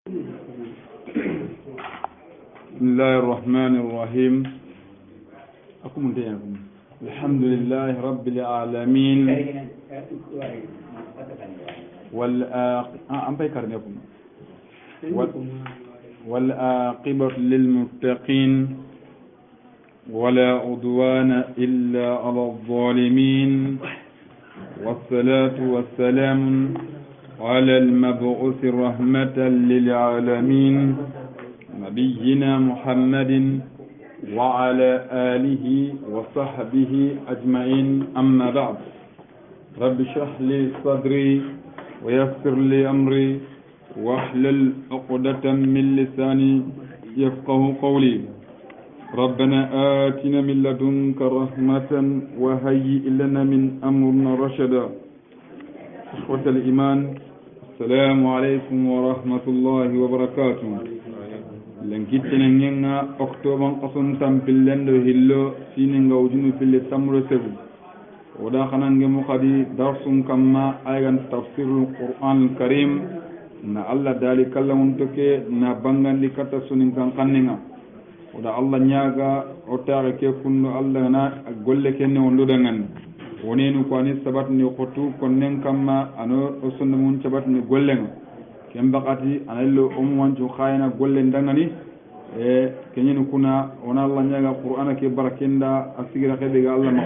بسم الله الرحمن الرحيم. الحمد لله رب العالمين والعاقبة للمتقين ولا عدوان إلا على الظالمين والصلاة والسلام على المبعوث رحمة للعالمين نبينا محمد وعلى آله وصحبه أجمعين. أما بعد، رب اشرح لي صدري ويسر لي أمري واحلل عقدة من لساني يفقه قولي. ربنا آتنا من لدنك رحمة وهيئ لنا من أمرنا رشدا. إخوة الإيمان، السلام عليكم ورحمة الله وبركاته. لنكتنا نينا أكتوبر قصن تنبلن هلو سينين غوجين في السمر سبو وداخنا نجمو قدي درس كما أيضا تفسير القرآن الكريم na Allah dali kala muntoke na bangan likata sunin kan kannina oda Allah nyaga o taare ke kunno Allah na golle kenne on dodangan wonenu ko ani sabat ni qotu konnen kamma ano o sunna mun sabat ni gollen kembakati anallo wancu khayna golle ndangani e kenyinu kuna ona Allah nyaga qur'ana ke barakenda asigira khebe ga Allah ma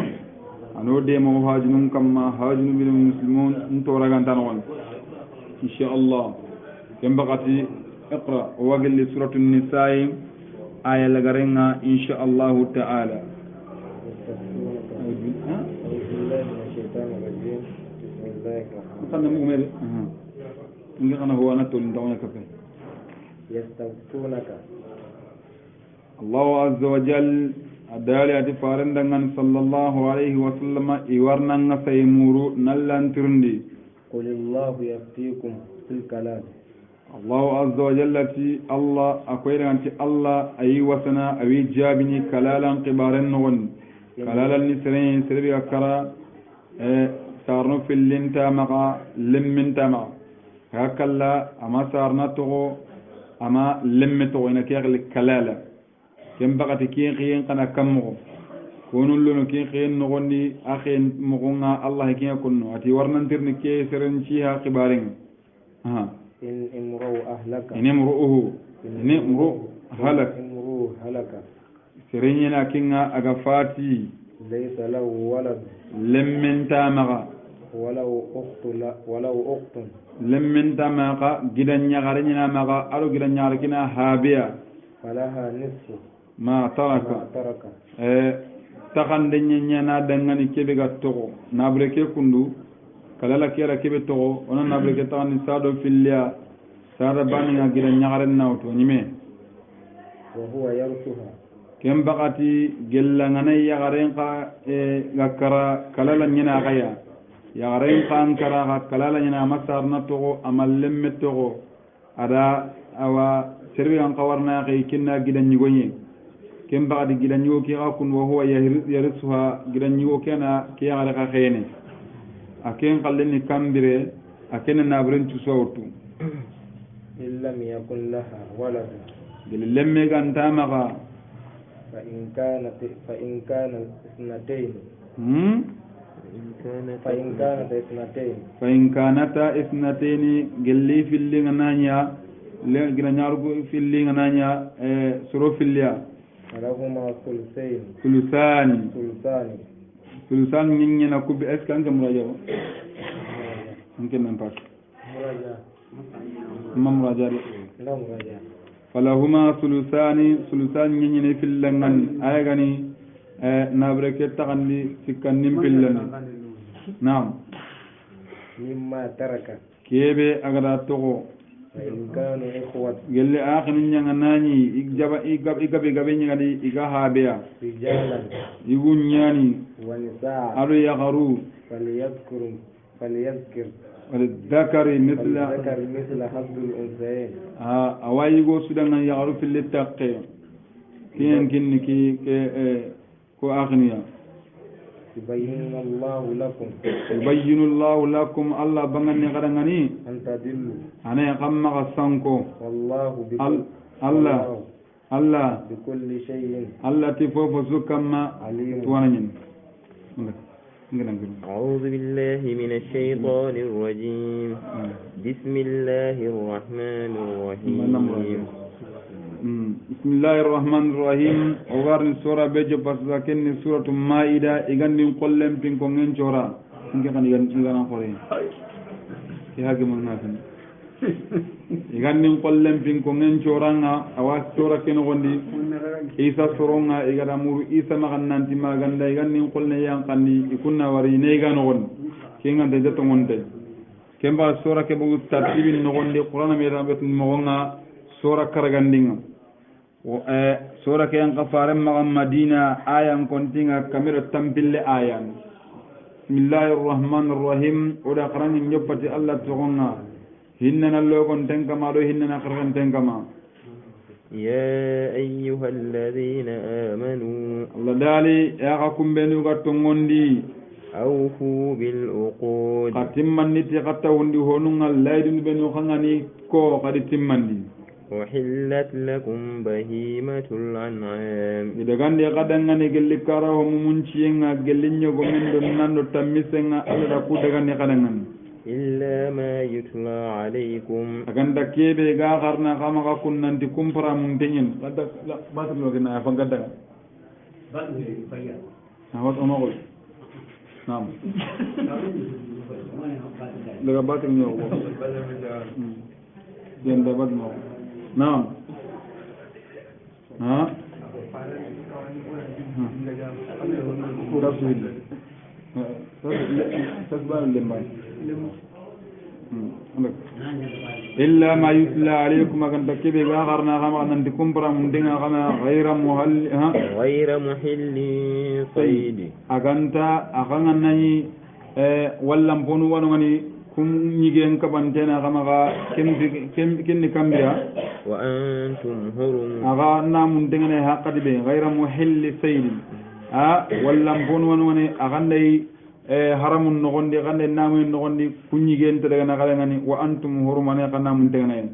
ano de mo hajinun kamma hajinu bil muslimun nto ragantan won insha Allah. ينبغي اقرأ وقل سورة النساء آية لقرنا إن شاء الله تعالى. يستفتونك الله عز وجل أدالي أتفارن صلى الله عليه وسلم إورنا سيمورو نلان ترندي. قل الله يفتيكم في الكلام. الله عز وجل في الله أقول أنت الله أي وسنا أي جابني كلالا قبار النغن كلالا نسرين سربي أكرا سارنو في اللينتا مغا لمنتا مغا هكذا أما سارنا تغو أما لمتغو إنك يغلق كلالا كم بغت كين خين قنا كمغو كونو لونو كين خين نغني أخين مغونا الله كين يكونو أتي ورننترني كي سرن شيها قبارين إن امرؤ أهلك إن امرؤه هلك سرينينا كينا أغفاتي ليس له ولد لمن تامغا ولو أخت لمن تامغا جدا نغارينا مغا ألو جدا نغارينا هابيا فلها نصف ما ترك تخن دنيا دنغني كيبغا توغو نابريكي كندو kalala kera kebe togo ona nabreke tani sado filya sada bani ngira nyagaren nawto nyime wa huwa yarsuha kem bakati gella ngana yagaren ka gakara kalala nyina gaya yagaren kan kara ka kalala nyina masarna togo amallemme togo ada awa serbi kan kawarna kay kinna gidan nyugonye kem bakati gidan nyugo ki ka kun wa huwa yarsuha gidan nyugo kena ki yagare ka khayene aken qalni kambire aken nabren tu sawtu illam yakun laha walad lemme ganta maga fa in kana ithnatayn fa in kanata ithnatayn gelli filli nanya le gina nyargo filli nanya suro filliya lahuma thulthani sulusan ñinñi na kubbi est ce que anke muraja ba anke même pas muraja falahuma sulusan ñinñi ne fillangan ayagani nabreke taxandi sikkannim pillani naam mimma taraka kebe agada togo in kanu ikhwat gelle akhinu nyanga nani igabe nyadi iga habea rijalan igunyani wa nisaa adu yagharu falyadhkir والذكر مثل حظ الأنثيين أوايغو سودان يغرو في التقي كين كي كو أغنيا يبين الله لكم يبين الله لكم الله بغني غرغني أن تضلوا أنا قم غسانكو والله الله الله بكل شيء الله تفوف سكما عليم. توانين أعوذ بالله من الشيطان الرجيم بسم الله الرحمن الرحيم بسم الله الرحمن الرحيم وغارن سورة بيجو بسكن سورة مائدة إغان قلم بينكم نجورا إنك كان إغان قرين كي هاجم الناسين إغان قلم بينكم نجورا أواس سورة كنغندي إيسا سورونغا إغان أمور إيسا مغان نانتي مغان دا إغان قلنا يانقاني إكونا وريني إغان غن كي إغان تجتو غنتي كم با سورة كبو ترتيب نغندي قرآن ميرا بيت مغنغا سورة كرغاندينغا sura ke yang kafaren magan madina ayan kontinga kamera tampille ayan bismillahir rahmanir rahim oda qarani nyopati allah togonga hinna logon tenkama do hinna qarran tenkama يا أيها الذين آمنوا الله دالي يا قوم بنو غتونغوندي أوفوا بالعقود قتمني تقتوندي هونغا لايدن بنو خانغاني كو قد تمندي وحلت لكم بهيمة الأنعام إذا كان يقدرنا نقول كارهم منشينا قلنا يقومون دوننا تمسنا على ركود كان يقدرنا إلا ما يتلى عليكم أكن تكيب إذا قرنا كما كنا نتكم فرا منتين لا بس لو كنا فنقدر نعم أما قول نعم لقى باتر نيو يندا بات نيو نعم ها إلا ما يتلى عليكم أكن تكيب غارنا كما ننتكم برا مندنا كما غير محل صيد أكنتا أكنني ولا مبونو ونغني kum nyigen kabantena kama ga kenni kambira wa antum hurum aga namun dengane haqqadi be ghayra muhilli sayd wallam bon woni agandai haramun nogondi gande namun nogondi kunyigen tadaga na kala ngani wa antum hurumane kana mun dengane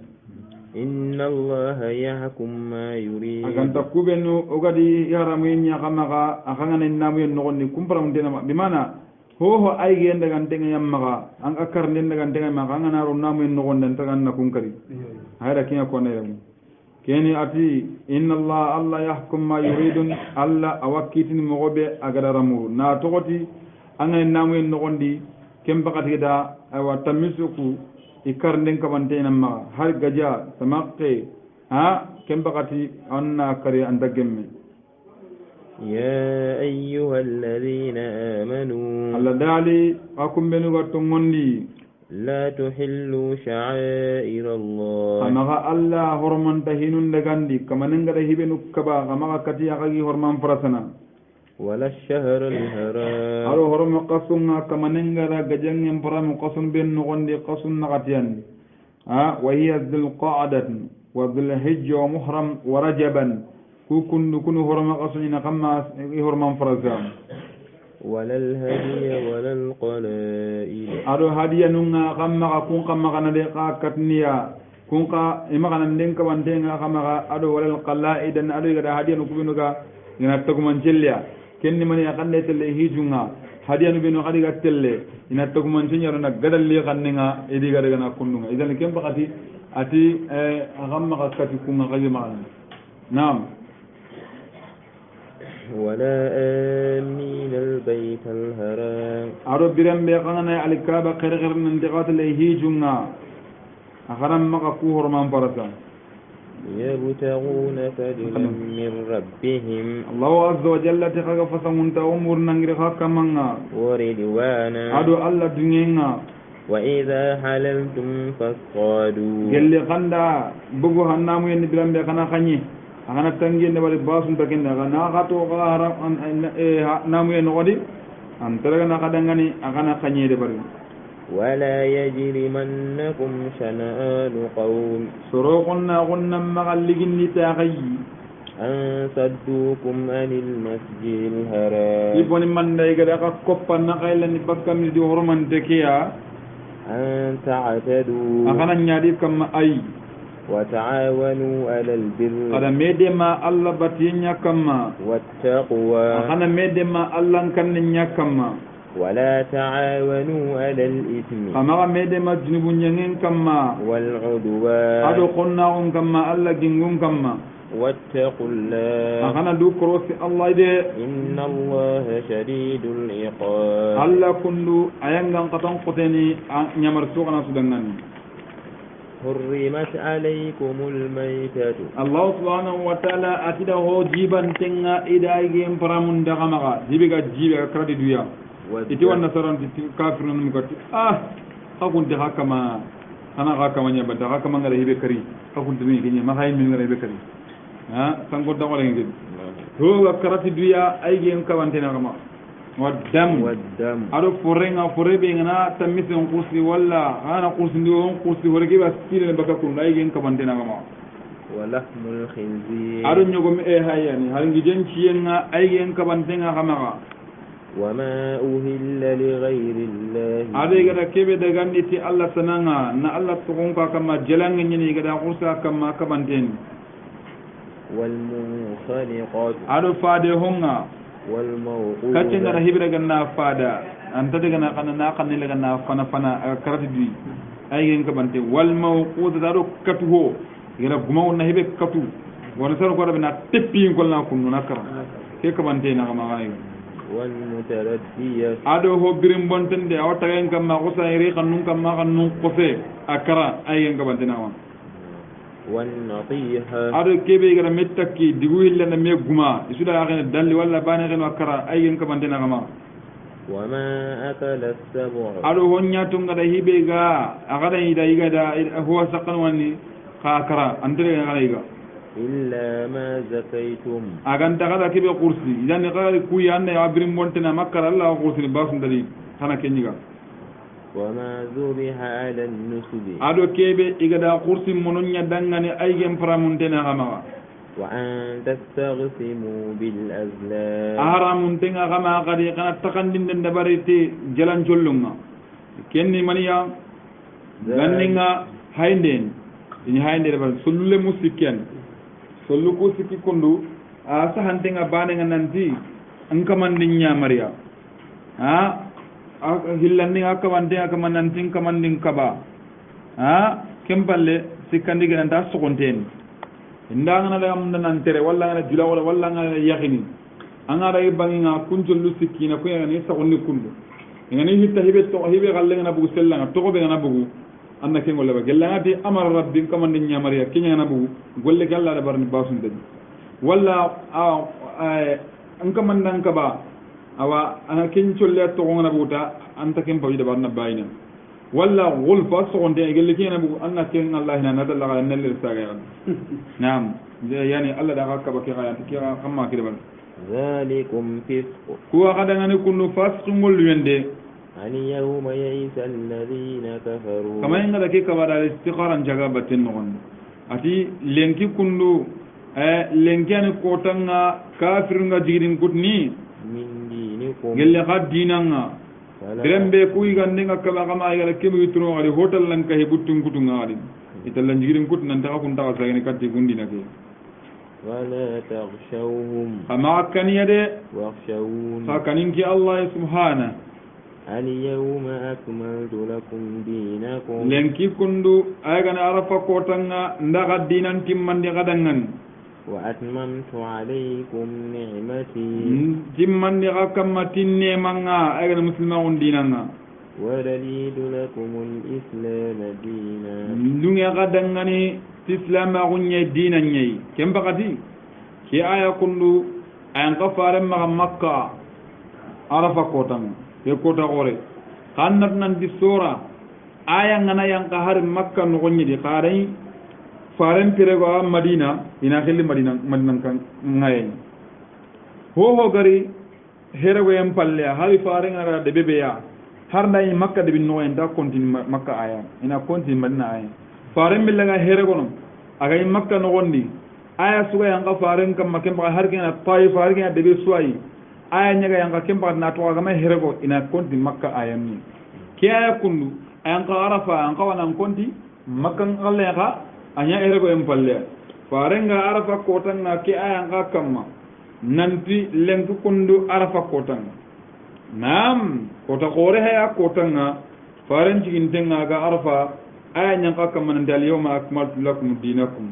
inna allaha yahkum ma yurid aganta kubenu ogadi haramu nya kama ga agangane namun nogondi kumpara mun dena bimana ho ay genda gantenga yammaga an akar nenda gantenga maga ngana ro namu en nogonda tagan na kunkari hayra kiya ko ne yam keni ati inna allah yahkum ma yuridun allah awakitin mogobe agara ramu na togoti an namu en nogondi kembakati da awa tamisuku ikar nden kabantena maga har gaja samaqqe kembakati anna kari andagemme يا أيها الذين آمنوا الله دالي أكم بنو تونغوندي لا تحلوا شعائر الله أما الله هرمان تهينون دغاندي كما نغدا هيبنو كبا كما كتي اغي هرمان فرسنا ولا الشهر الحرام أرو هرم قصنا كما نغدا غجن يمبرام قصن بن نغوندي قصن نغاتيان وهي ذو القعدة وذو الحجة ومحرم ورجبا كن هرم قصنا كما هرمان فرسان ولا الهدي ولا القلائد أرو هدي نونا كما كون كما كان دقا كتنيا كون كا إما كان ندنك وانتين كما أرو ولا القلائد أرو يدا هدي نكبينوكا ينتكم انجليا كني من يقال تلي هيجونا هدي نبينو هدي كتلي ينتكم انجليا رنا قدر لي خننا إدي قدر كنا كنونا إذا كم بقتي أتي أغمى كتكم غير معنا نعم ولا آمين البيت الحرام أرو برم بيقنا على الكعبة قرقر من دقات الهيجونا أخرم مقا كوهر من فرسا يبتغون فضلا من ربهم الله عز وجل تخاك فسمونت أمور نغرقا كمانا ورضوانا أدو الله دنينا وإذا حللتم فاصطادوا قال لي قندا بغو هنامو ين برم بيقنا خني أنا تنجي نبالي باسم تكين أنا خاتو غارم نامو ين غدي أنترغنا خدنغني أغانا خني دبري ولا يجرمنكم شنآن قوم سروقنا غنم مغلقين لتاغي أن صدوكم عن المسجد الحرام iboni manda igada ka koppa na kayla ni bakkam ni di horman tekiya أن تعتدوا akana nyadi kam ay وتعاونوا على البر kada medema alla batinya kama والتقوى akana medema alla kan nya kama ولا تعاونوا على الإثم kama medema junubu nyangen kama والعدوان ado qonna on kama alla gingum kama واتقوا الله akana du krosi allah de إن الله شديد العقاب alla kundu ayangan qatan qoteni nyamar sugana sudangan حرمت عليكم الميتة allah subhanahu wa ta'ala atida ho jiban tenga ida igem paramun daga maga jibiga jibiga kradi duya iti wanna saran ti kafirun mukati hakun de hakama ana hakama nya bada hakama ngara hibe kari hakun de ni kenya mahay min ngara hibe kari sango da wala ngi ho ga karati duya ay gen kawantena kama waddam ado forenga forebe ngana tamisen kursi walla ana kursi ndo kursi horege ba stile baka kun ay gen kawantena kama ولحم الخنزير ado nyogo me hayani halingi jenci yenga ay gen kawantena kama وما أهل لغير الله ade gada kebe da ganditi Allah sananga na Allah tukunka kama jalangi nyini gada kursa kama kabanteni والمنخنقات ado fade honga والموقوذة kacenga da hibra ganna fada anta daga na kana na kanne daga na fana karati dui ay gen kabante wal mawqud da do katu ho gira guma wonna hibe katu wona sar ko da na teppi ngol na kunu nakara ke kabante na ma ay والمتردية ado ho birim bontende awta gen kam ma ko sayri kanun kam ma kanun qofe akara ay gen kabante na wa والنطيحة ado kebe gara mettaki digu hilla na me guma isuda agene dalli walla bana gen akara ay gen kabante na ma وما أكل السبع ado wonya tunga da hibe ga agada ida iga da huwa saqan wani khakara andre ga iga إلا ما زكيتم aganta kada kibe kursi idan ga ku yanne abrim montena makkar Allah kursi basun dali kana kenyiga وما ذبح على النسب ado kebe iga da kursi mononya dangane aygen paramuntena gama وأن تستغسموا بالأزلام aharamuntenga gama gadi kana takandinde dabariti jalan jollunga kenni maniya ganninga haynden ini haynden dabar sulle musikken sollu ko sikki kundu a sahantenga banenga nanti ankamandin nya mariya hillanni akamantenga kamanantin kamandin kaba kempalle sikkandi genanta sokonten indanga na am nan tere walla na jula walla na yakhini anga ray banginga kunjullu sikkina ko yani sakonni kundu ngani hitta hibe to hibe galle na bugu sellanga to ko be na bugu anna ke ngolle ba gellangati amara rabbin kamandin nya mariya kinya na bugu golle galla da barni basun de walla an kamandan ka ba awa ana kin cholle to ngona buta anta kin bawi da barna bayina walla gulfa so onde gelle kina bugu anna kin allah ina nadalla ga nalle saga naam yani allah da ka ba ki ga ki ga kamma ki ban ذلكم فسق kuwa kadangani kunu fasqul yende ani yawma ya'isa alladhina kafaru kama inga dake kabara istiqaran jaga batin non ati lenki kundu lenkani kotanga kafirunga jigirin kutni min dinikum gelle qadinanga grembe kuy gandenga kala kama ayala kemu yitro ali hotel lan kay buttun kutunga ali italan jigirin kutnan ta kun ta sagani katti gundina ke ولا تغشوهم kama kaniyade واخشون sakaninki allah subhanahu اليوم أكملت لكم دينكم lenki kundu ayagana arafa kotanga ndaga dinan timmandi gadangan وأتممت عليكم نعمتي timmandi gakamma tinne manga ayagana muslima on dinanga ورضيت لكم الإسلام دينا ndunge gadangani islama gunye dinan nyai kembakati ki aya kundu ayan kafare ma makka arafa kotanga e kota gore kannat nan di sura aya ngana yang ka har makka no gonye di qarai faren pirego madina ina khili madina kan ngaye ho gari herego em palle hali faren ara de bebeya har nay makka de binno en da continue makka aya ina continue madina aya faren billaga herego no aga makka no gondi aya suga yanga faren kam makem ba har gena taif har gena debe suai aya nyaga yanga kemba na to ga ma herego ina konti makka ayam ni ke aya kundu ayanga arafa anga wana konti makka ngalle ga anya herego em palle farenga arafa kotanga ke ayanga kamma nanti lenku kundu arafa kotanga nam kota gore haya kotanga faren jigin tenga ga arafa aya nyanga kamma nan dal yawma akmaltu lakum dinakum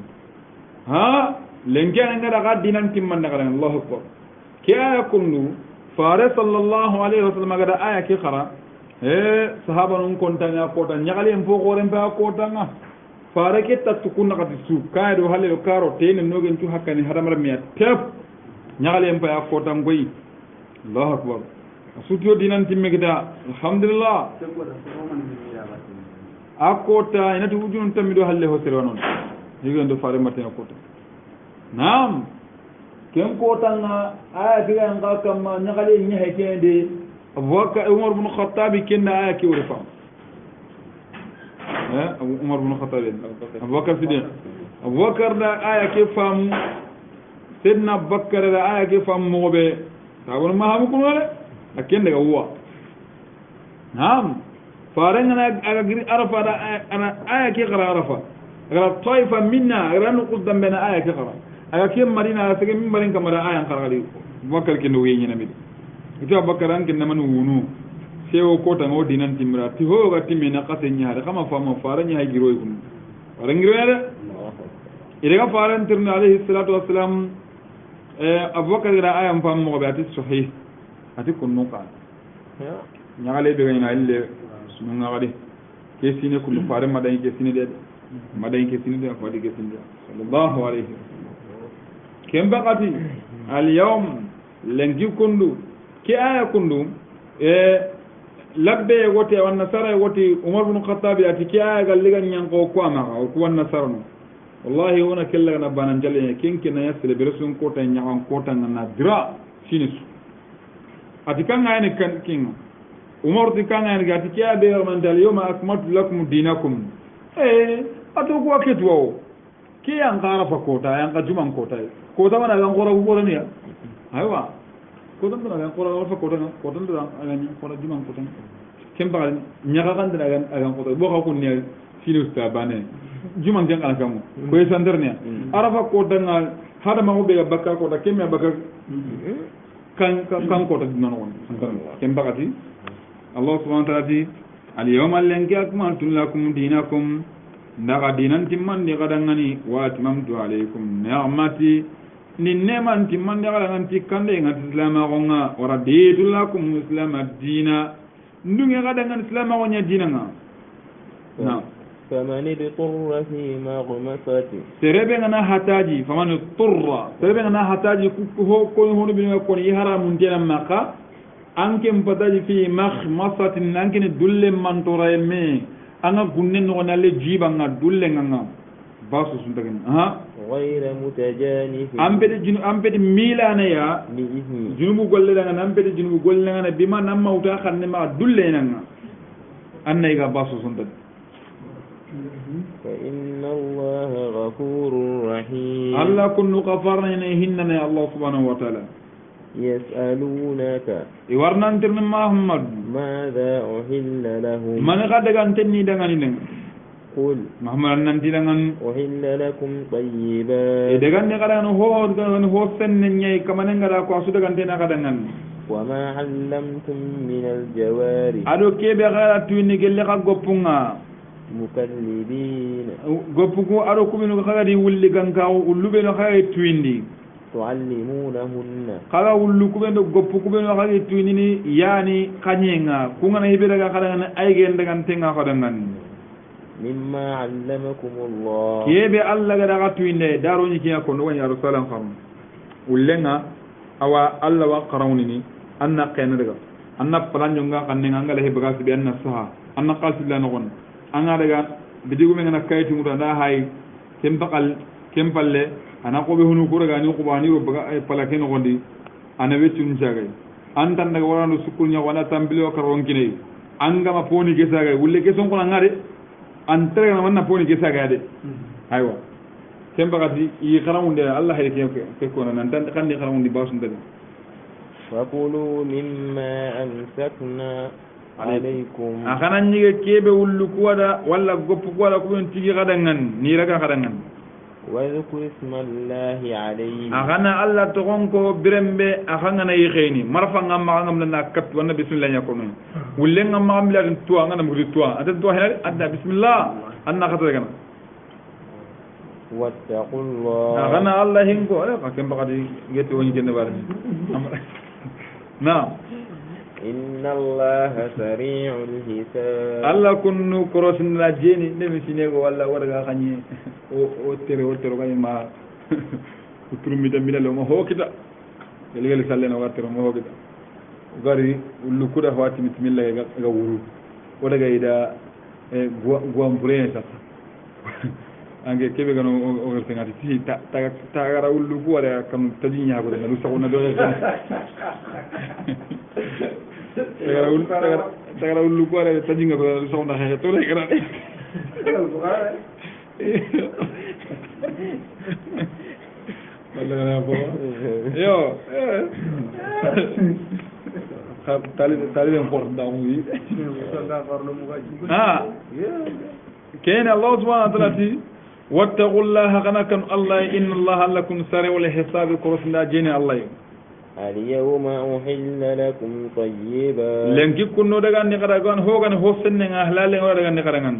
ha lenke nga daga dinan timman daga Allahu akbar ke aya kundu fare sallallahu alaihi wasallam ga aya ke khara sahaba nun kontanga kota nyagali en fo gore mba kotanga fare ke tattu kunna ka su kaydo halle karo tene nogen tu hakkani haramar miya tep nyagali en ba kota ngoyi Allahu akbar sutio dinan timme gida alhamdulillah akota ina tu wujun tamido halle ho sere non yigendo fare matena kota naam ken kota nga aya diga nga kam nyagali nya hekende abubakar umar ibn khattab kenna aya ke wori fam umar ibn khattab abubakar siddiq abubakar da aya ke fam sidna bakar da aya ke fam mobe tabon ma hamu kunole aken daga uwa naam faran na aga giri arafa da ana aya ke qara arafa gara taifa minna gara no qudam bena aya ke qara aga ke marina sege min barin kamara aya qara gali bakar ke no yenyina mi ita bakar an ken namanu wunu sewo kota ngo dinan timra ti ho ga timina qase nyaare kama fama faran nya giro yun faran giro yare ire ga faran tirna alayhi salatu wassalam abubakar gara aya fam mo ba ati sahih ati kunnu ka nyaale be ngina ille sunu ngari ke sine kullu faran madan ke sine de afadi ke sine sallallahu alayhi kem baqati al yawm lengi kundu ke aya kundu labbe wote wan nasara wote umar ibn khattab ati ke aya galligan nyanko ko ama ko wan nasara no wallahi wona kella na banan jalle kenke na yasle beresun ko tan nyawan ko tan na dira sinis ati kan ayne kan king umar di kan ayne gati ke abe man dal yawma akmaltu lakum dinakum atu ko aketwo ke yang qara fa kota yang ka juman kota kota mana yang qora ko ne aywa kota ndana yang qora fa kota ndana agani qora juman kota kemba nyaga kan ndana agan kota bo ka ko ne sinus ta bane juman jang ala kamu ko sandernya arafa kota ngal hada ma be bakka kota kemya bakka kan kota dinan won kemba kati Allah subhanahu wa ta'ala al yawma lanki akmaltu lakum dinakum ndaga dinan timman de gadangani wa atmamtu alaykum ni'mati nin neman timman de gadanganti kande ngati islama gonga wa raditu lakum islama dina ndunge gadangan islama gonya dinanga na faman idturra fi maghmasati serebe ngana hataji faman idturra serebe ngana hataji ko hono bi ko ni haramun tena maka anke mpataji fi maghmasatin anke ne dulle mantora me anga gunne no na le jiba nga dulle nga basu sun daga ghayra mutajanif ampede milana ya bi izni junubu golle daga ampede junubu golle nga bima namma uta khanne ma dulle nga annay ga basu sun daga fa inna allaha ghafurur rahim alla kunnu ghafarna hinna Allah subhanahu wa ta'ala يسألونك iwarnantir Muhammad ماذا أحل لهم man gadagan tenni dangani dang قل Muhammad nanti dangan أحل لكم طيبات dagan ne kadan ho senne nyai kamane ngara ko asu dagan tena kadangan وما علمتم من الجوارح ado kebe gara tuini gelle ka gopunga مكلبين gopugo ado kumino kagadi wulli ganka ullube no kay tuindi تعلمونهن kaga wullu kubendo goppu kubendo kagi tuinini yani kanyenga kungana hibira ga kadanga ay gende gan tenga kadangan مما علمكم الله kebe alla ga daga tuinde daro ni kiya ko no ya rasulullah kham ullenga awa alla wa qarawni anna qena daga anna palanyo nga kannenga ngala hibaga sibi anna saha anna qasil la no anga daga bidigu me ngana kayti muta da hay kempalle ana ko be hunu ko daga ni ko bani ro baga palake no gondi ana wetun jagay antan daga warano sukul nya wana tambilo ka ronkine anga ma poni gesaga wulle ke son ko ngare antere na wanna poni gesaga de aywa kembagati i xarawunde allah hay ke kona nan tan xandi xarawundi basundadi فكلوا مما أمسكنا عليكم axana ñige keɓe wullu kuwaɗa walla goppu kuwaɗa kuɓen tigi xaɗangan ni raga xaɗangan واذكر اسم الله عليه axana allah toxon ko birembe axangana yixeeni marafanga maxangam lana kat wanna bisimilla ñakonoy wullenga maxam bilaten tuwa angana mugdi tuwa ata tuwa henade adda bisimillah anna xataregana واتقوا الله axana allah hinko xa ke mbaxati ngeti woñi kene barani na إن الله سريع الحساب allah kunnu korosindala jeeni ndemi sinego walla waraga xañi o tere kañi ma uturumita mbinale oma hookita geligeli sallena waga tere oma hookita gari lukkuda watimi timilla ga wuru wodaga ida guamburene sasa ange keɓe gano ogertengati ti tagara ulluku waɗa kam taji ñagoɗe ngalu saguna ɗo tagara ulluku waɗa tajinga ko alu saguna xexe to legana wallagana fo yo taliben portdamuyi kene allah subhanau wa taala ti wattaqu llaha kana kan allah inna allaha lakum sari'ul hisabi korosnda jeni allah اليوم أحل لكم طيبا lenki kunno daga ni kada gon hogan hosenne nga halale ngora daga ni kada ngan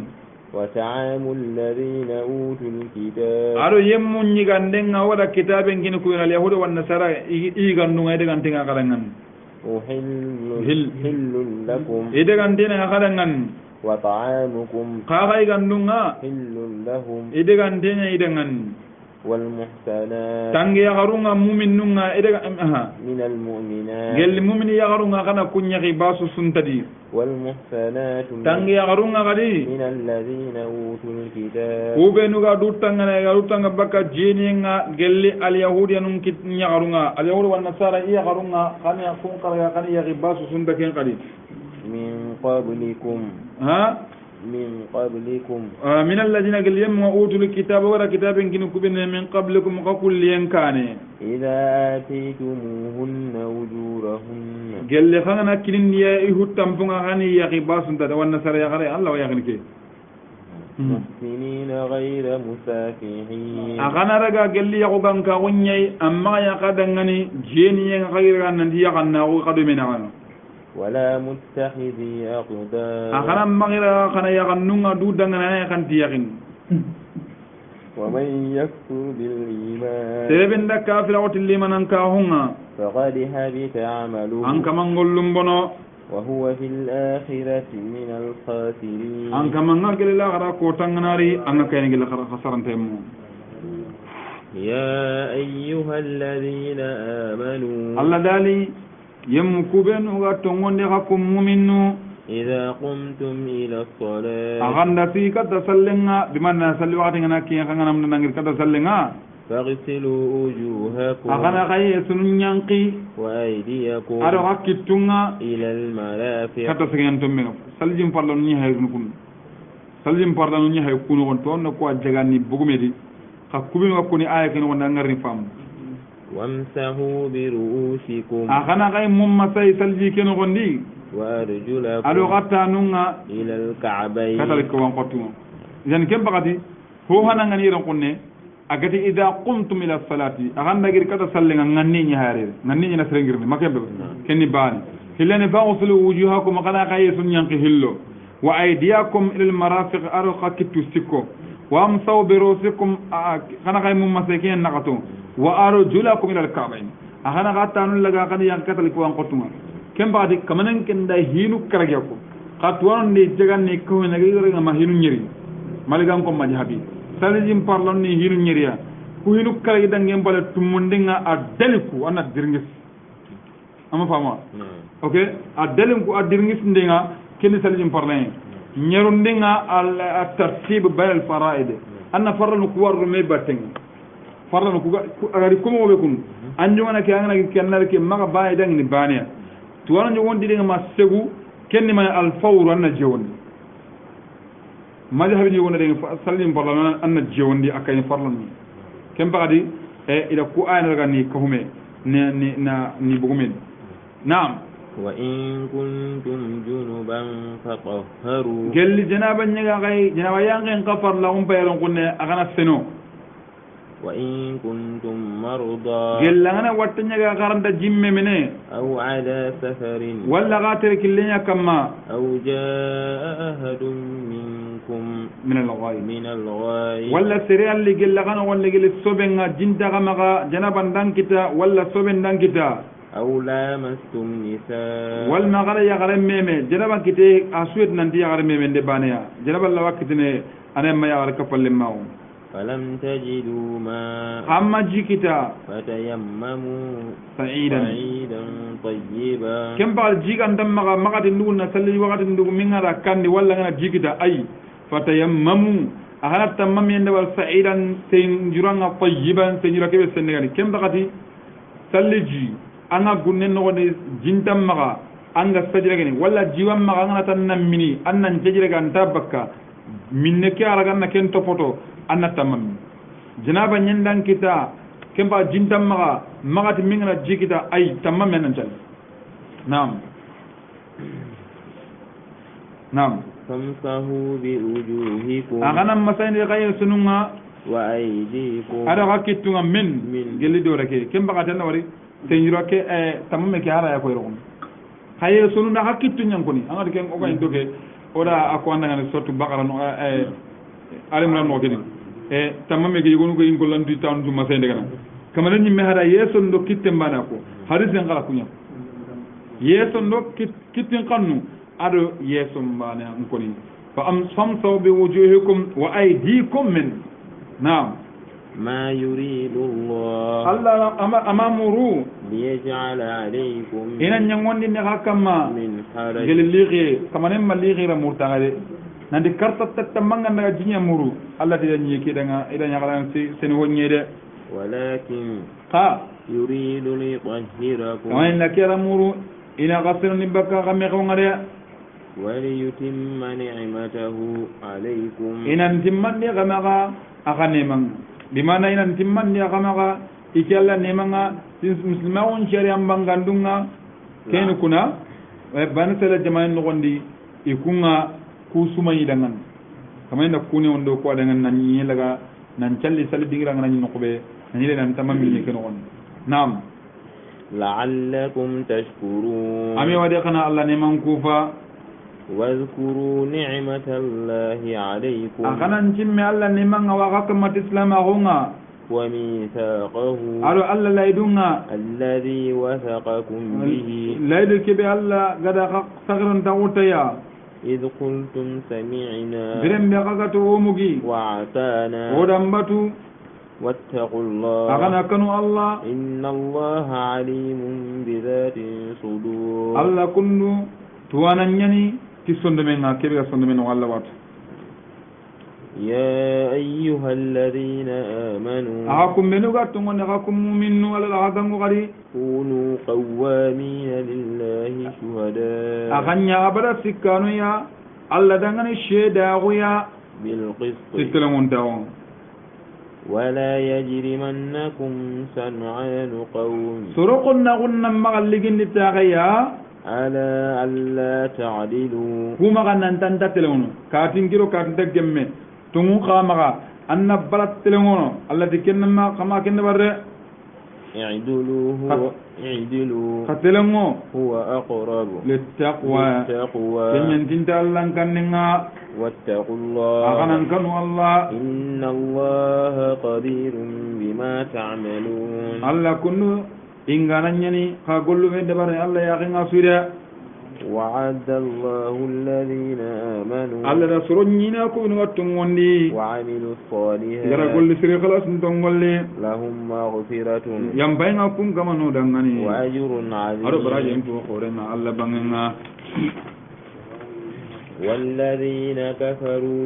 وطعام الذين أوتوا الكتاب aro yemmu nyigande nga wada kitabe ngini ku al yahuda wan nasara igandu nga daga tinga kada ngan حل لكم daga tinga kada ngan وطعامكم qaga igandu nga حل لهم daga tinga idangan والمحسنات tangi yagarunga mu'minunga من المؤمنات gel mu'mini yagarunga kana kunyaki basu suntadi والمحسنات tangi yagarunga kadi من الذين أوتوا الكتاب ubenuga dutanga baka jeninga gelli al yahudiyanun kit yagarunga al yahudi wan nasara yagarunga kana kun kala kana yaki basu suntaken kadi من قبلكم من قبلكم من الذين قال يم اوتوا الكتاب ورا كتاب كن كبن من قبلكم كل ينكان اذا اتيتموهن اجورهن قال لي خانا كنين يا يهتم بغا غني يا باس انت والنصر يا غري الله يا غني كي محسنين غير مسافحين اغانا رغا قال لي يا غان كا وني اما يا قدغني جيني غير ان دي غنا قدمنا ولا متخذي أقدام أخنا مغيرا خنا يغنونا دودنا خن تيغن ومن يكفر بالإيمان سيبن دا كافر أوت اللي من أنكاهونا فقد هبط عمله أنك من قلن بنو وهو في الآخرة من الخاسرين أنك من قل الله غرا كوتان ناري أنك كاين قل خسرن تيمو يا أيها الذين آمنوا الله دالي يمكوبن وغتونغون دخكم مؤمنو إذا قمتم إلى الصلاة أغنى في كتا سلنغا بمعنى سلي وقتنا كي خانا من نغير كتا سلنغا فاغسلوا وجوهكم أغنى خي سنن ينقي وأيديكم أرو حكيتونغا إلى المرافق كتا سيغنتم منو سلجم فارلون ني هاي نكون سلجم فارلون ني هاي كونو وون تون كو جغاني بوغوميدي خا كوبين وكوني آية كن ونا ngari fam وامسحوا برؤوسكم أغنى غي ممساي سلجي كنو غندي وأرجلكم ألو غتا نونغا إلى الكعبين كذلك وان قطوم يعني كم بقتي هو هنا غني رنقني أكتي إذا قمتم إلى الصلاة أغنى غير كذا سلنا غني نهاري غني نسرنجر ما كم كني باني هلنا فاغسلوا وجوهكم غنا غايس ينقي هلو وأيديكم إلى المرافق أرقى كتوسكو وامسوا برؤوسكم غنا غاي ممسكين نقطو وأرجلكم إلى الكعبين أغنى غتا نلقى غني كذلك وان قطوم kem baadi kamanan ken da hinu karagya ko katwaron de jagan ne ko na gari ga ma hinu nyeri maligan ko majhabi salijim parlan ni hinu nyeriya ku hinu karagi dangem bala tumundinga adaliku ana dirngis ama fama okay adalinku adirngis ndinga ken salijim parlan nyeru ndinga al tartib bayal al faraid anna farran ku warru me bateng farran ku agari ko mo be kun anjuma ke angana ke kennar ke maga baay dang ni baniya tuwana nyo wondi dinga ma segu kenni ma al fawru anna jewondi majhabi ni wona dinga sallim parlament anna jewondi akay farlan ni kem bagadi ila ku ayna daga ni kahume ni bugumen naam wa in kuntum junuban fatahharu gelli janaba nyaga gay janaba yangen kafar la bayron kunne agana seno wa in kuntum marda gella ngana watta nyaga garanda jimme mene aw ala safarin walla gater killenya kama aw jaa ahadun minkum min al-ghaib walla serial li gella gana walla gelle sobenga jinta kama janaba ndankita walla soben ndankita aw lamastum nisaa wal magara ya garam meme janaba kite asuet nanti ya garam meme de baneya janaba la wakitine ane ma ya gar kapalle maw falam tajidu ma amma jikita fatayammamu sa'idan tayyiban kem bal jigan dam maga de ndugul na salli wakati ndugu mingara kandi walla ngana jikita ay fatayammamu ahanat tamam yende wal sa'idan sen juranga tayyiban sen jurake be senegani kem bakati salli ji anga gunne no de jintam maga anga sajira gene walla jiwam maga ngana tan namini annan jejire gan tabakka minne ke ara ganna ken topoto anna tamam janaba nyendan kita kemba jintam maga magati mingana jikita ay tamam menan tal naam famsahu bi wujuhikum agana masayni gay sununga wa aydikum ada hakitunga min gelli do rake kemba katana wari tenyiro ke tamame ke ara ya ko ron haye sunu na hakittu nyankoni angati ken o gay doge oda akwanda ngane sortu bakara no alimran no gedi tamame ke yigonu ko ingol landi tan du masende kana kamana nyimme hada yeso ndo kitte mbana ko hadis en kala kunya yeso ndo kittin kannu ado yeso mbana ngoni fa am samsaw bi wujuhikum wa aydikum min naam ما يريد الله أمامرو ليجعل عليكم إن نعوان دي نغاكما من حرج جل الليغي كما نما الليغي رمور تغالي ناندي كارتا تتمنغا نغا جينيا مورو الله دي نيكي دنغا إذا نغالان سنو نيدي ولكن يريد ليطهركم كما إن لكي رمورو إن غسر نبكا غميقون غريا وليتم نعمته عليكم إن انتمان دي غمغا أغنيمان dimana ina timman ya kama ikalla nemanga muslimaun shari'a bangandunga kenu kuna ban sala jama'an no gondi ikunga kusuma yidangan kama inda kuni ondo ko dangan nan yi laga nan calli sal dingira nan no ko be nan ile nan tamam ni kenu on nam la'allakum tashkurun ami wadi kana Allah neman kufa واذكروا نعمة الله عليكم أخنا نجمع الله نمان وغاكم الإسلام أغونا وميثاقه ألو الله لا يدونا الذي وثقكم به لا يدوك بالله قد صغر تغوتيا إذ قلتم سمعنا برم بغاكته ومجي وعطانا ودنبتو واتقوا الله أغنا كانوا الله إن الله عليم بذات صدور الله كنو توانا نيني تسندمنا كيف سندمنا والله وات يا أيها الذين آمنوا أحكم منوغا تمون أحكم مؤمنوا على الأحكام غري كونوا قوامين لله شهداء أغنيا أبدا سكانوا يا الله دعاني شهداء يا بالقسط تكلمون تاون ولا يجرمنكم سنعان قوم سرقنا غنم مغلقين لتاغيا على ألا تعدلوا كما كان نتنتا تلونو كاتين كيلو كاتين تجمع تمو خامغا أن بلد تلونو الذي كنا كما كنا برا اعدلوا كتلونو هو أقرب للتقوى كن تنتا الله كننا واتقوا الله أغنى كنوا الله إن الله قدير بما تعملون الله كنو إنغانيني خاقولو من دبر الله يغنى سوريا وعد الله الذين آمنوا الله رسولنا كون واتموني وعملوا الصالحات يرى كل سري خلاص نتونغولي لهم مغفرة يمبين أكون كما نودانغاني وأجر عظيم أرو براجم تو خورنا الله بانغنا والذين كفروا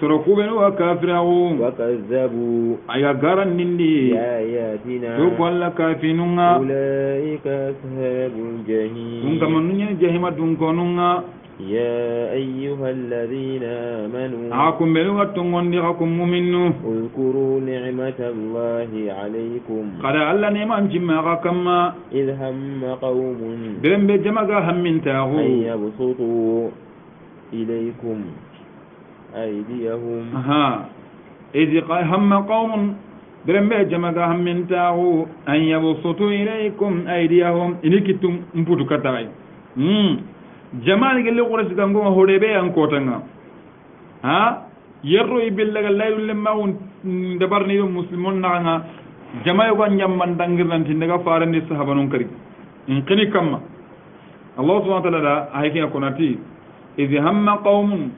سرقوا بنوا كافرون وكذبوا أيا غارن نندي بآياتنا تقول كافرون أولئك أصحاب الجحيم كما ننيا جهنم دون كونوا يا أيها الذين آمنوا أكم بلغتم وندغكم مؤمنو اذكروا نعمة الله عليكم قد ألا نمان جمع كما إذ هم قوم برم بجمع هم من تاغو أن يبسطوا إليكم أيديهم إذ هم قوم برم بجمع هم من تاغو أن يبسطوا إليكم أيديهم إنكتم مبتو كتاي jamani gelle qurasi gango hodebe an kotanga yerro ibillaga laylul lemawun dabarni muslimun nanga jamayo go nyamman dangirnanti daga farani sahabanun kari in kini kamma allah subhanahu wa ta'ala ayki akonati idh hamma qaumun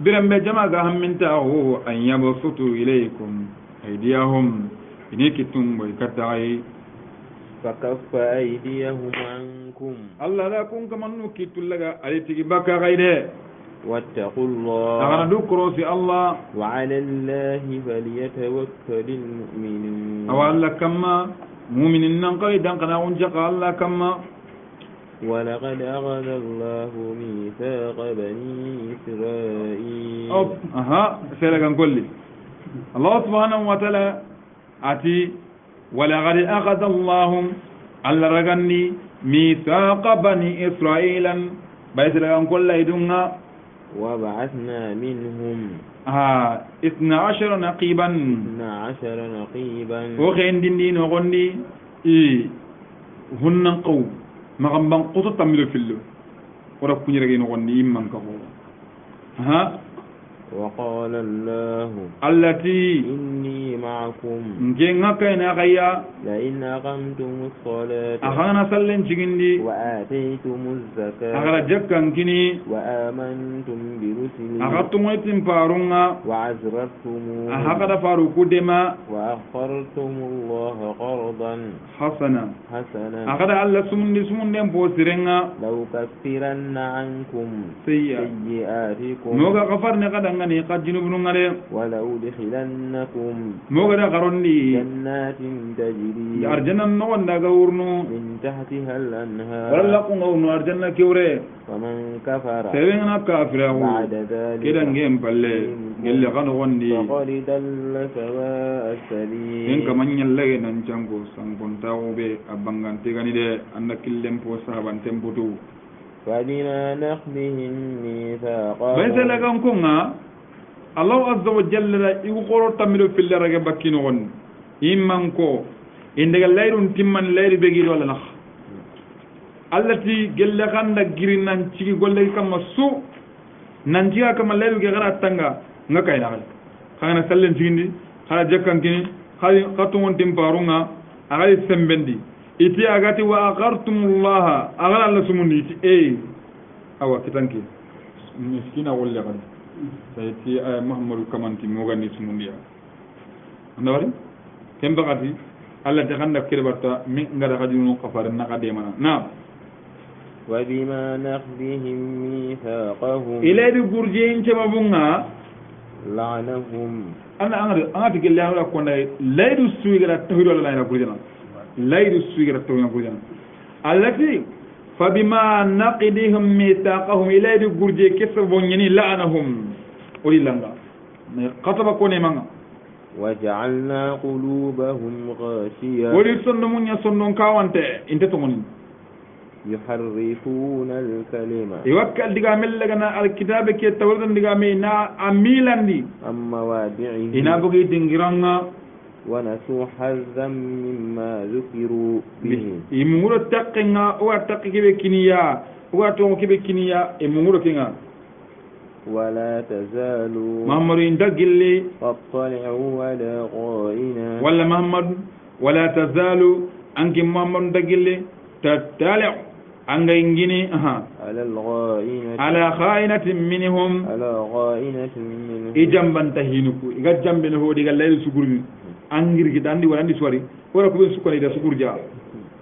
birambe jamaga hammintahu an yabsutu ilaykum aydiyahum inikitum boy katai فكف أيديهم عنكم الله لا كون كمان نكيت لغا عليتي بكا غيره واتقوا الله أغنى دكروسي الله وعلى الله فليتوكل المؤمنون أو الله كما مؤمنين ننقل دنقنا ونجق الله كما ولقد أخذ الله ميثاق بني إسرائيل سيلغان كلي الله سبحانه وتعالى أتي ولقد أخذ الله على رغني ميثاق بني إسرائيل بيسلغان كل يدنا وبعثنا منهم 12 نقيبا وخين دين وغندي هن قو مغمبان قطو تملو فيلو ورا كوني رغي نغندي يمن كفو وقال الله التي إني معكم نجينا كينا غيا لئن أقمتم الصلاة أخانا سلن جيندي وآتيتم الزكاة أخرا جكان كني وآمنتم برسلي أخذتم يتم فارونا وعزرتم أخذ فاروق دما وأخرتم الله قرضا حسنا أخذ الله سمون دم بوسرنا لو كفرن عنكم سيئاتكم نوغا غفرنا قدنا قد جنوبنا ولو دخلنكم موغدا غروندي جنات تجري أرجنا نون داغورنو من تحتها الأنهار ولا قوم أرجنا كوري فمن كفر سيرنا كافر بعد ذلك كده نجيم بالله قال غنوندي فقد دل سواء السبيل إن كمان يلقي نانجانغو سانغونتاو بي أبانغان تيغاني دي أنا كلهم بوسابان تمبوتو فبما نقضهم ميثاقهم بس لكم كنا الله عز وجل يقول تملو في الله رجع بكينون إيمانكو إن دجال لايرون تيمان لاير بيجي ولا نخ التي جل كان دجرين نانتي قول لك كم سو نانتيا كم لاير بيجي غير أتانغا نكاي نعال خلينا نسلم جيندي خلا جكان كني خلي قطون تيمبارونا أغادي سمبندي إتي أغاتي وأقرتم الله أغلى الله سموني إتي أوا كتانكي مسكين أقول لك سيتي محمد كمان تي موغاني سمونيا نوري كم بقتي الله تخند كربتا من غدا غادي نو قفار نقدي منا نعم وبما نقضهم ميثاقهم إلى بغرجين شبابنا لعنهم أنا تقول لي أنا كنا لا يدسوا إلى التوحيد ولا لا ينقلنا لا يدسوا إلى التوحيد ينقلنا التي فبما نقضهم ميثاقهم إلى بغرجين كسبوني لعنهم ولي لنا قطب كوني منا وجعلنا قلوبهم غاشية ولي صنمون يصنون كاوانت انت تموني يحرفون الكلمة يوكل دغامل لغنا الكتاب كي تورد دغامي نا اميلاندي اما وادعه انا بغي دينغرانا ونسوا حظا مما ذكروا به يمورو تقنا او تقكي بكنيا او توكي بكنيا يمورو كينا ولا تزالوا محمد دغلي فاطلعوا على قائنا ولا محمد ولا تزالوا انك محمد دغلي تتالع anga ingini ala kha'inatin minhum ijamban tahinuku iga jambene ho diga layl sugurni angir gi dandi wala ndi swari wala ko sukoni da sugurja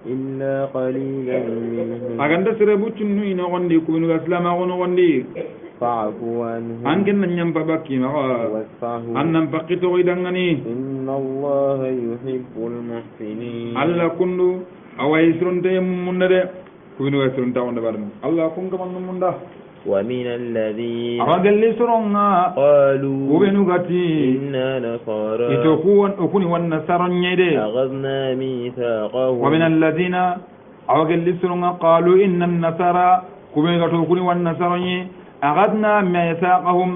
illa qalilan minhum aganda sere bucunnu ina gondi ko nu islama gono gondi fa'fu anhum angin nanyam babaki ma annam baqito idangani inna allaha yuhibbul muhsinin alla kundu awai sronte munde ko no wesron tawonde barno allah kun ko man munda ومن الذين أرجل سرنا قالوا وبنغتي إنا نصارى يتكون أكون والنصارى يدي أخذنا ميثاقهم ومن الذين أرجل سرنا قالوا إن النصارى كبنغتو أكون والنصارى أخذنا ميثاقهم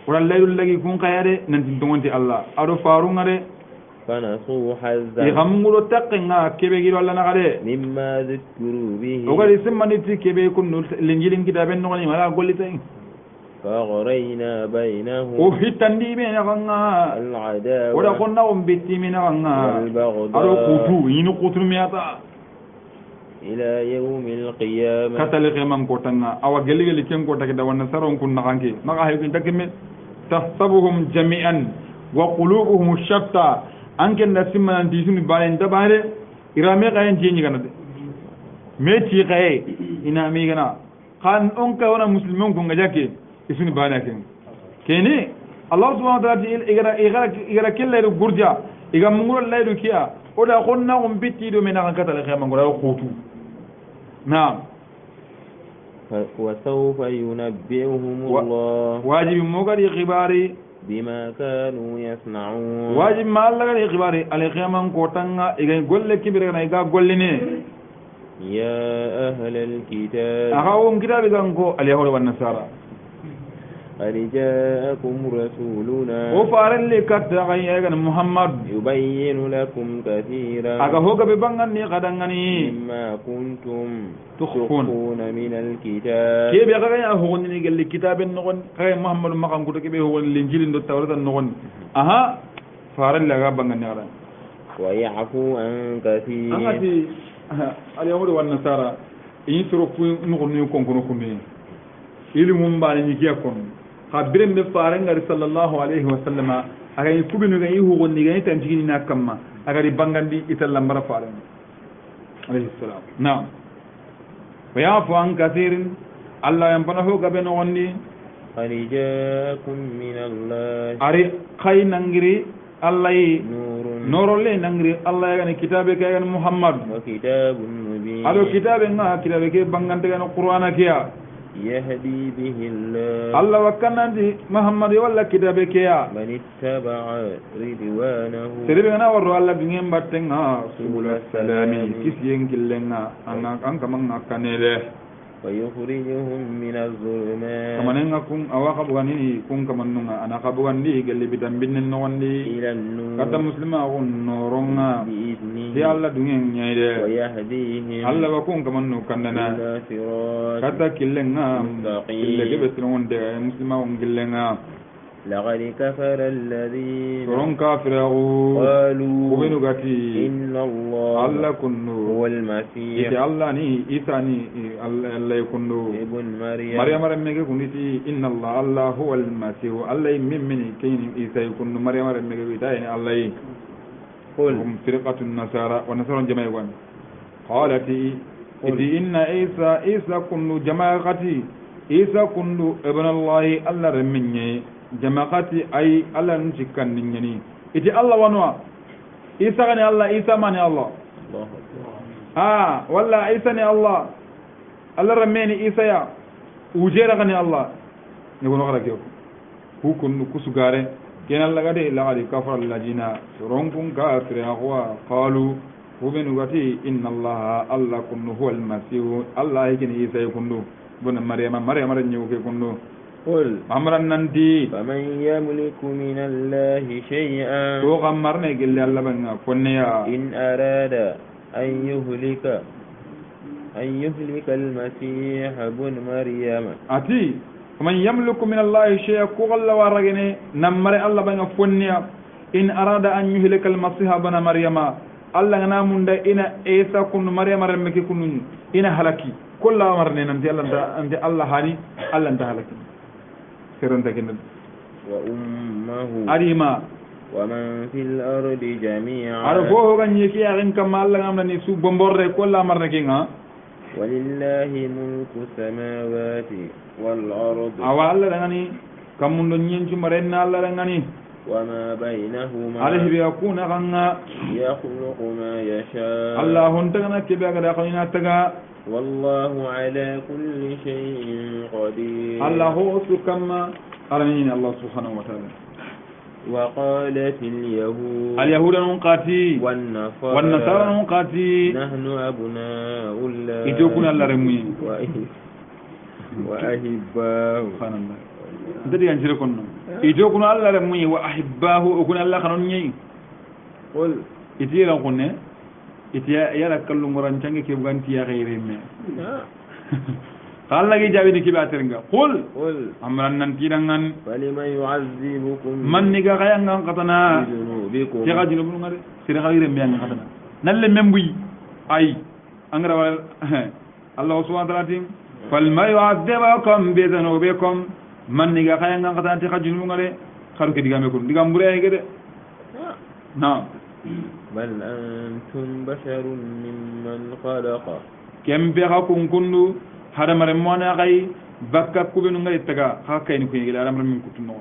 ولا الليل الذي يكون قيادة ننتظر الله أرو فارون فنسوا حظا يغمرو تقنا كبه غير ولا نغادي مما ذكروا به وقال يسمى نتي كبه يكون الانجيل كتاب نغني مالا قول لي فأغرينا بينهم وفتندي بين غنا العداوة ولا كنا بيتي من غنا والبغضاء ارو قوتو ينو قوتو مياتا إلى يوم القيامة كتلك من كوتنا او غلي كين كوتا كدا وانا سرون كنا غانكي ما هي كنتكم تحسبهم جميعا وقلوبهم شتى anke nda simma nan disuni balen tabare irame kayen jenyi kana de meti kaye ina mi kana kan on ka wana muslimin ko ngajake isuni bana ken kene allah subhanahu wa ta'ala igara kille ru gurja iga mungul laydu kiya oda khonna um bitti do mena kan katale khama ngora khutu naam وسوف ينبئهم الله واجب موغري خباري بما كانوا يصنعون واجب ما الله غير خباري على خيام كوتانغا اي غول كبير اي غا غولني يا اهل الكتاب اخاهم كتاب غانكو اليهود والنصارى قد جاءكم رسولنا وفارن لكتغي محمد يبين لكم كثيرا اغهوغ ببانغني قدانغني مما كنتم تخفون من الكتاب كيف يغا هوني قال الكتاب النغن كاي محمد ما كان كتب به هو الانجيل دو التوراة النغن اها فارن لغا بانغني قدان ويعفو عن كثير انغتي اليهود والنصارى يسرو نغن يكون كوني ilmu mbani nyikiya kon khabirin be faran ngari sallallahu alaihi wasallam aga kubinu ga yihu gonni ga tan jigini na kamma aga ri bangandi italla mbara faran alaihi salam na'am wa yafu an kathirin allah yampana ho gabe no wonni kharijakum min allah ari khaynangiri allah nuru le nangri allah ya ni kitabe ka ya muhammad wa kitabun mubin ado kitabe nga kitabe ke bangante ga no qur'ana kiya يهدي به الله الله وكنندي محمد ولا كتابك يا من اتبع رضوانه سيربنا ورو الله بين باتنا سبل السلام كيسين كلنا انا ان كمان كانله ويخرجهم من الظلمات كما نكون اواقب غني كون كما ننا انا قبغندي قال لي بتنبين نوندي الى النور كتا مسلما نورنا باذنه دي الله دنيا نيده ويهديهم الله وكون كما نو كننا كتا كلنا كل جبتون ده مسلما ونجلنا لقد كفر الذين قالوا إن الله هو المسيح الله ني إيسا ني الله يكون ابن مريم رمك كنتي إن الله هو المسيح الله يممني كين إيسا يكون مريم رمك بيتاين الله قل هم فرقة النصارى والنصارى جماعة قالت إن إيسا كن جماعتي إيسا كن ابن الله الله رمني jama'ati ay Allah nun cikkan ninyani iti Allah wanwa Isa ni Allah Isa mani Allah walla Isa ni Allah Allah rameni Isa ya ujera ni Allah ne gono kala kyo hukun kusugare ken Allah gade la ali kafara allajina ronkun kafir aqwa qalu hubenu gati inna Allah Allah kunu huwal masih Allah yake Isa yakunu bona maryama nyuke kunu قل أمرا ننتي فمن يملك من الله شيئا تو غمرنا قل الله بنا كنيا إن أراد أن يهلك المسيح ابن مريم أتي فمن يملك من الله شيئا قل ورغني نمر الله بنا كنيا إن أراد أن يهلك المسيح ابن مريم الله نامون دا إن إيسا كن مريم رمكي كن إن هلكي كل أمرنا ننتي الله هاني الله انت هلكي وأمه أريما ومن في الأرض جميعا عرفوه كان يكي أغن كما الله عمنا نسوب بمبور كل أمرنا كينا ولله ملك السماوات والأرض أو الله لغني كم من دنيا مرنا الله لغني وما بينهما عليه بيكون غنى يخلق ما يشاء الله انتغنا كبا غدا قينا تغا والله على كل شيء قدير الله هو سكما أرمين الله سبحانه وتعالى وقالت اليهود نقاتي والنصارى نقاتي نحن أبناء الله يجوكنا الله رمي وأحباه سبحان الله ndadi yanjire konno يجوكنا الله رمي وأحباه وكنا الله خنوني قل يتيرا كونه يتيا يلا كلو مرانچange ke buganti ya غيره me قال لك جابي دي كباترنغا قل امرن ننتيرنغان فلما يعذبكم من نيغا خيانغان قطنا بذنوبكم تيغا جنوبو ngare sira غيره me yang قطنا nalle membuy ay angra wal الله سبحانه وتعالى فلما يعذبكم بذنوبكم من نيغا خيانغان قطنا تيغا جنوبو ngare خارو كي ديغامي كون ديغام بري غدي نعم بل أنتم بشر ممن خلق كم بيغاكم كنو هذا مرمونا غاي بكا كوبنو غاي تغا خاكاين كوي غلا رام من كوتنو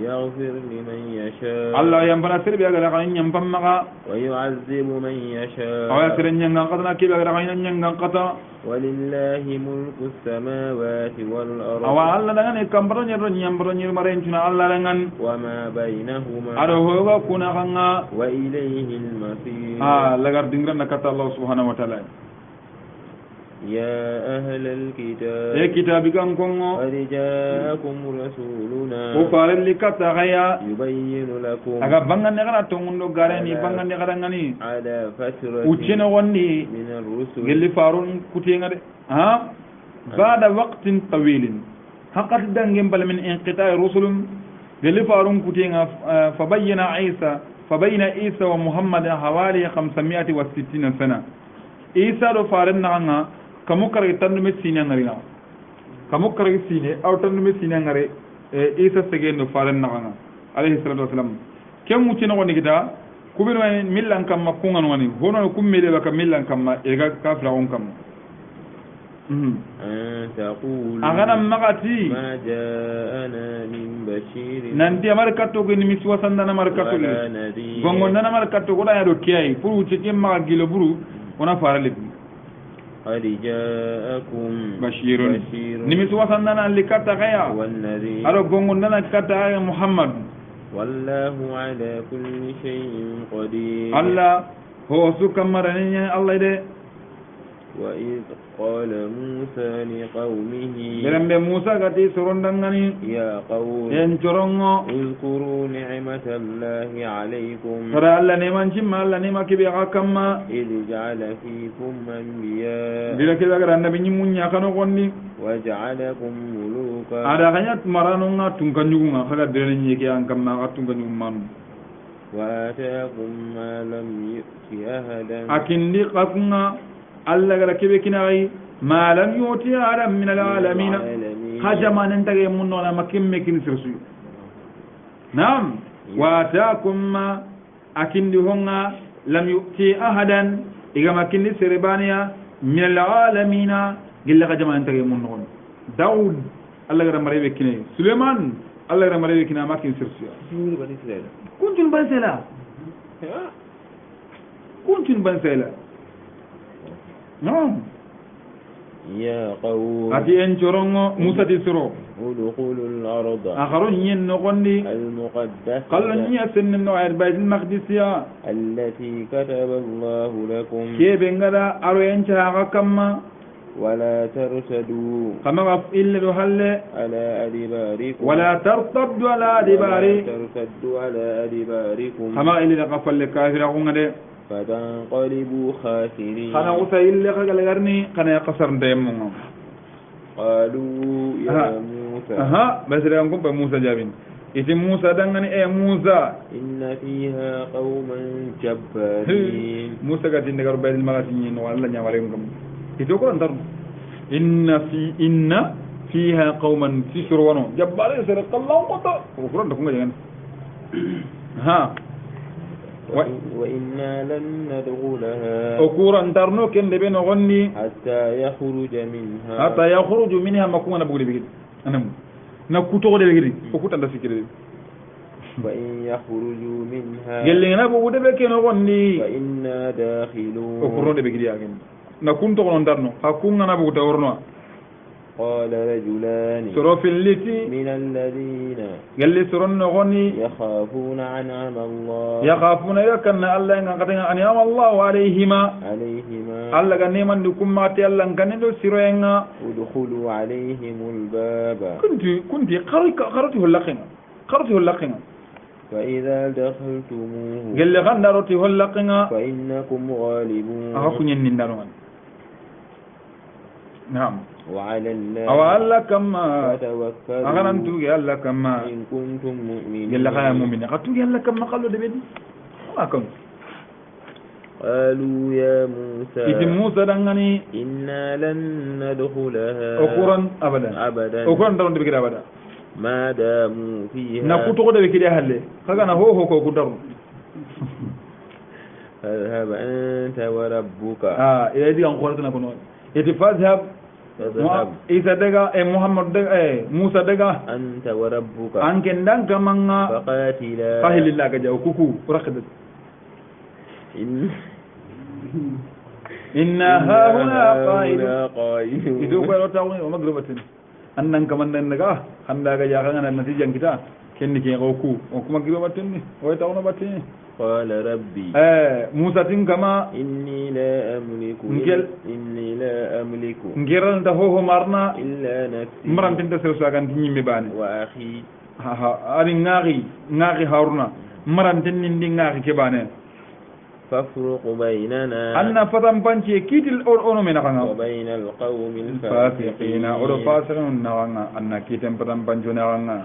يغفر لمن يشاء الله ينبنا سر بيغا غاي نيمبام مغا ويعذب من يشاء او يسر نيانغا قدنا كي بيغا غاي نيانغا قتا ولله ملك السماوات والأرض او الله دغاني كامبرو نيرو نيامبرو نير مارينتنا الله دغان وما بينهما ادو هو كنا غنا وإليه المصير لغار دينغرا نكتا الله سبحانه وتعالى يا أهل الكتاب يا كتابي كان كونغو قد جاءكم رسولنا وفارل لكتا غيا يبين لكم aga bangane gara tongundo garani bangane gara ngani على فترة uchena wonni من الرسل gelli farun kutenga de ha bada waqtin tawilin haqat dangem bal min inqita'i rusulum gelli farun kutenga fabayyana isa wa muhammad hawali 560 sana isa do faran nanga kamu kare tandu me sine ngari na kamu kare sine aw tandu me sine ngare isa segendo faran nanga alayhi salatu wasalam ken uchena wonni kita kubino millan kamma kungan wani hono kummele baka millan kamma ega kafra on kamma تقول agana magati ما جاءنا من بشير nanti amar katto ko ni miswa sandana mar katto gongo nana mar katto ko da yado kiyai puru cike maga gilo buru ona farale قد جاءكم بشير ni miswa sandana likata gaya والنذير aro gongo nana kata muhammad والله على كل شيء قدير allah ho su kamarani allah de وإذ قال موسى لقومه berembe musa gati sorondangani يا قوم en corongo اذكروا نعمة الله عليكم tara allah ne manchi ma allah ne makibe akamma إذ جعل فيكم أنبياء bila kiba gara nabi nyimunya kano gonni وجعلكم ملوكا ada kanyat marano nga tungkanyugu nga kaga dere nyeke ankamma ka tungkanyugu manu وآتاكم ما لم يؤت أحدا akindi qakunga allah gara kibe kinai ma lam yuti adam min alalamin hajama nan tage munno na makimme kin sirsu nam wa ataakum ma akindi honga lam yuti ahadan iga makindi serebaniya min alalamin gilla hajama nan tage munno daud allah gara marebe kinai suleiman allah gara marebe kinai makin sirsu kuntum bansela non يا قوم ati en corongo musa ti soro ادخلوا الأرض akharon yen no gondi المقدسة qallo nya sen no ay bayt al-maqdis ya التي كتب الله لكم kebe ngada aro en ca kamma ولا ترتدوا kama gaf illa do halle على أدباركم wala tartaddu ala adibari ترتدوا على أدباركم kama illa qafalle kafira ko ngade فتنقلبوا خاسرين kana usa illa kagala garni kana qasar ndemo قالوا يا موسى aha basira ngum ba musa jabin iti musa dangani e musa إن فيها قوما جبارين musa gati ndagar bayt al-maqdis ni no wala nya wale ngum ito ko ndar inna fiha qauman tisrunu jabbare sir qallahu qata ko ko ndako ngajan ha وإنا لن ندخلها okura ndarno kende be no gonni حتى يخرج منها hatta yakhruju minha makuna bugli bigid anam na kuto de bigid ko kuta nda sikire فإن يخرجوا منها gelle na bugu de be keno gonni فإنا داخلون o kurno de be gidi agen na kun to non darno ha kun na bugu tawrno قال رجلان soro filliti من الذين gelle soron no gonni يخافون أنعم الله yakhafuna yakanna allah nga katanga ani Allah alayhima allah ga neman du kumma te allah ngane do siroyenga ادخلوا عليهم الباب kunti qarati hulaqina فإذا دخلتموه gelle gandaroti hulaqina فإنكم غالبون aha kunyen nindano نعم وعلى الله أو الله كما فتوكلوا أغنى توجي الله كما إن كنتم مؤمنين يلا خير مؤمنين قتوجي الله كما قالوا دبدي ما كم قالوا يا موسى إذا موسى دعني إنا لن ندخلها أقرن أبدا أقرن ترون دبكي أبدا ما داموا فيها نكوتو كده بكي هلا خذنا هو كوكودر فاذهب أنت وربك إذا دي أنقرتنا كنون إذا فاذهب إذا دعا محمد دعا موسى دعا أنت وربك أنك ندان كمان فقاتلا فهل الله كجاو كوكو ركض إن ها هنا قائد إذا قالوا تاوني ومغربتين أنن كمان دعا خندا كجا خنا النتيجة كذا كني كوكو وكما غربتين ويتاونا باتين قال ربي موسى كما إني لا أملك نجرن ده هو مرنا إلا نفسي مرن تنتسر ساكن تني مباني وأخي أري ناغي هارنا مرن تنين ناغي كبانه فافرق بيننا أن فتن بانشي كيتل أونو من أغنى وبين القوم الفاسقين أولو فاسقين نغنى أن كيتن فتن بانشو نغنى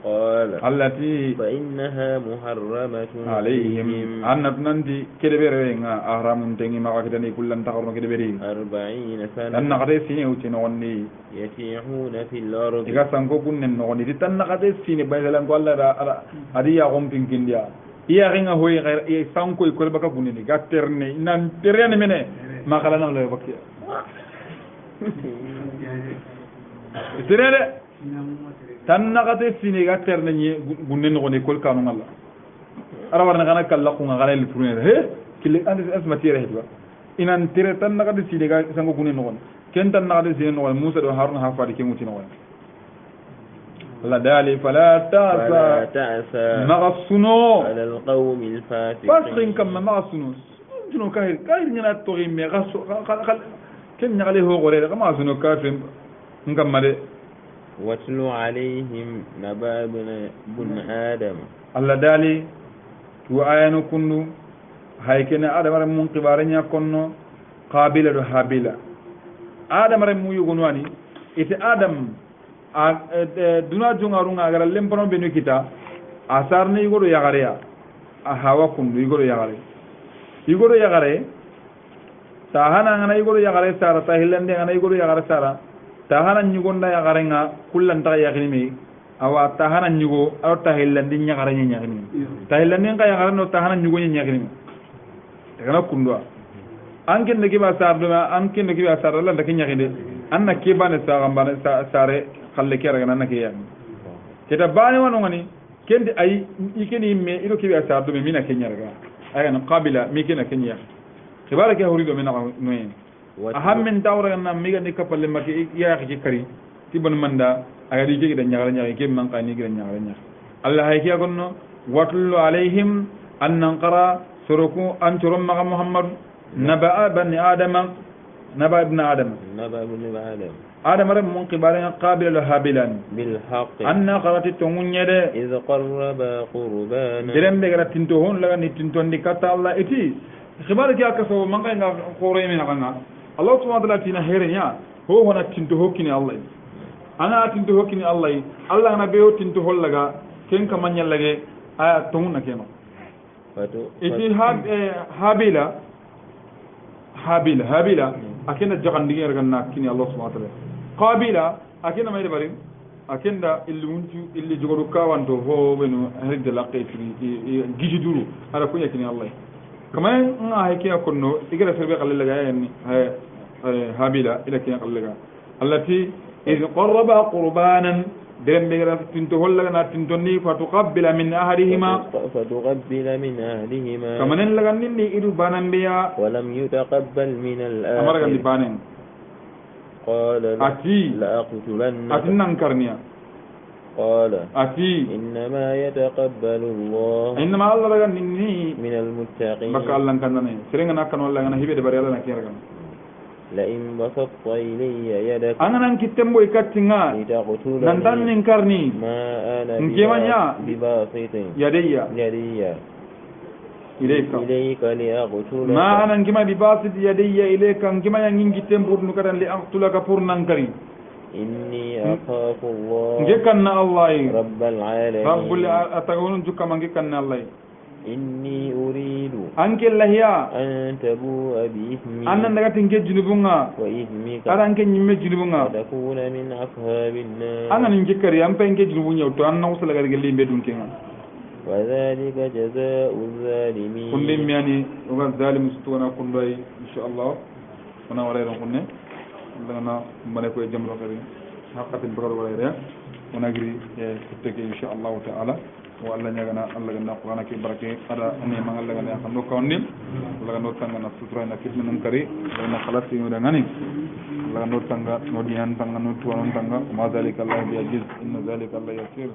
قال التي فإنها محرمة عليهم أن ننتي كدبرين أحرام تنجي ما كدني كلن تقرن كدبرين 40 سنة أن قد سيني وتنوني يتيحون في الأرض إذا سانكو كنن نوني تن قد سيني بيدلن قال لا أدي يقوم بينكين ديا iya ringa hoy e sanko ko baka bunini gatterne nan terene mene ma kala nan le bakki terene tan nagate sini gatterne ni bunnen ko ne kol kanu ngalla ara warna kana kala ko ngala le tourner he kile ande asmati rehdo inan tere tan nagate sini ga sanko kunen non ken tan nagate sini non musa do haruna ha fadi ke mutina won la dali fala ta'sa maghsuno على القوم الفاسقين فاسقين كما maghsuno juno kahir ngana to me gaso ken nyale ho gore kama suno kafim ngam made واتل عليهم نبأ ابن آدم الله دالي تو آيانو كنو هايكنا آدم رم من قبارنيا كنو قابلة دو حابلة آدم رم مو يغنواني إتي آدم دونا جونغارونغ أغر لمبرون بنو كتا أسارني يغرو يغاريا أهوا كنو يغرو يغاري تاهانا غنا يغرو يغاري سارة تاهلندي غنا يغرو يغاري سارة tahana nyugonda ya garenga kullan ta ya gini awa tahana nyugo aw tahillandi nya garenya nya gini tahillandi ka ya gareno tahana nyugo nya gini daga kundwa anken de kiba sarduma anken de kiba sarala da kinya gide anna kiba ne sa gambana sare khalle kera gana na kiya kita bani wanu ngani kendi ay ikeni me ido kiba sardume mina kenya raga ayana qabila mi kena kenya khibara ke horido mina noyen aham min tawra na miga ni kapalle maki ya ki kari tibon manda aga di jegi da nyaara nyaara ke man kani gira nyaara nyaara allah hay kiya gonno watlu alaihim an qara suruku an turum ma muhammad naba ibn adam adam ram mun qibara qabil habilan bil haqq anna qarati tumunyede iz qarraba qurbana direm be gara tinto hon laga ni tinto ndi kata allah iti khibara kiya kaso man kay nga khore mi na Allah subhanahu wa ta'ala tina herenya ho hona tinto hokkini Allah ana tinto hokkini Allah na be tinto hollaga ken ka manyal lage aya tonuna keno wato iti habila akenda jagandi erganna kini Allah subhanahu wa ta'ala qabila akenda mayde bari akenda illi jogodu kawanto ho benu hedde laqaytri gijiduru ala kunya kini Allah kama nga haykiya konno igara ferbe qalle ga yani habila ila kiya qalle ga allati iz qarraba qurbanan derem be gara tinto holla na tinto ni fatuqabbila min ahadihima فتقبل من أهلهما kamanen lagan ni idu banambiya ولم يتقبل من amara gandi الآخر banen قال ati لأقتلنك nan karniya قال ati إنما يتقبل الله inma Allah lagan ni من المتقين baka Allah kanane serenga nakkan walla ngana hibe de bari Allah nakira kan لئن بسطت إلي يدك anganan kitembo ikatinga لتقتلني nandan nin karni ما أنا Nkemanya? بباسط yadayya يدي ilayka إليك لأقتلك ma anan kima bi basit yadayya ilayka kima yang kitembo nu kadan li aqtulaka purnan kari إني أخاف الله ngekanna Allah رب العالمين rabbul atagawun jukka mangekanna Allah إني أريد anke lahiya أن تبوء بإثمي annan daga tinge junubunga وإثمك kada anke nyimme junubunga وتكون من أصحاب النار angan ninge kari ampe nge junubunya to anna usala ga gelle be dunkenga وذلك جزاء الظالمين kullum yani uga zalim stona kullai insha Allah wana wala ron kunne lana mane ko jamro kari hakatin bagar wala ya wana gri teke insha Allah taala wa Allah nyagana Allah ganna qur'ana ki barake ada ne ma Allah ganna kan do kawni Allah ganna tanga na sutra na kitna nan kari na khalati no dangani Allah ganna tanga no dian tanga no tuwan tanga ma zalika Allah bi ajiz inna zalika Allah yasir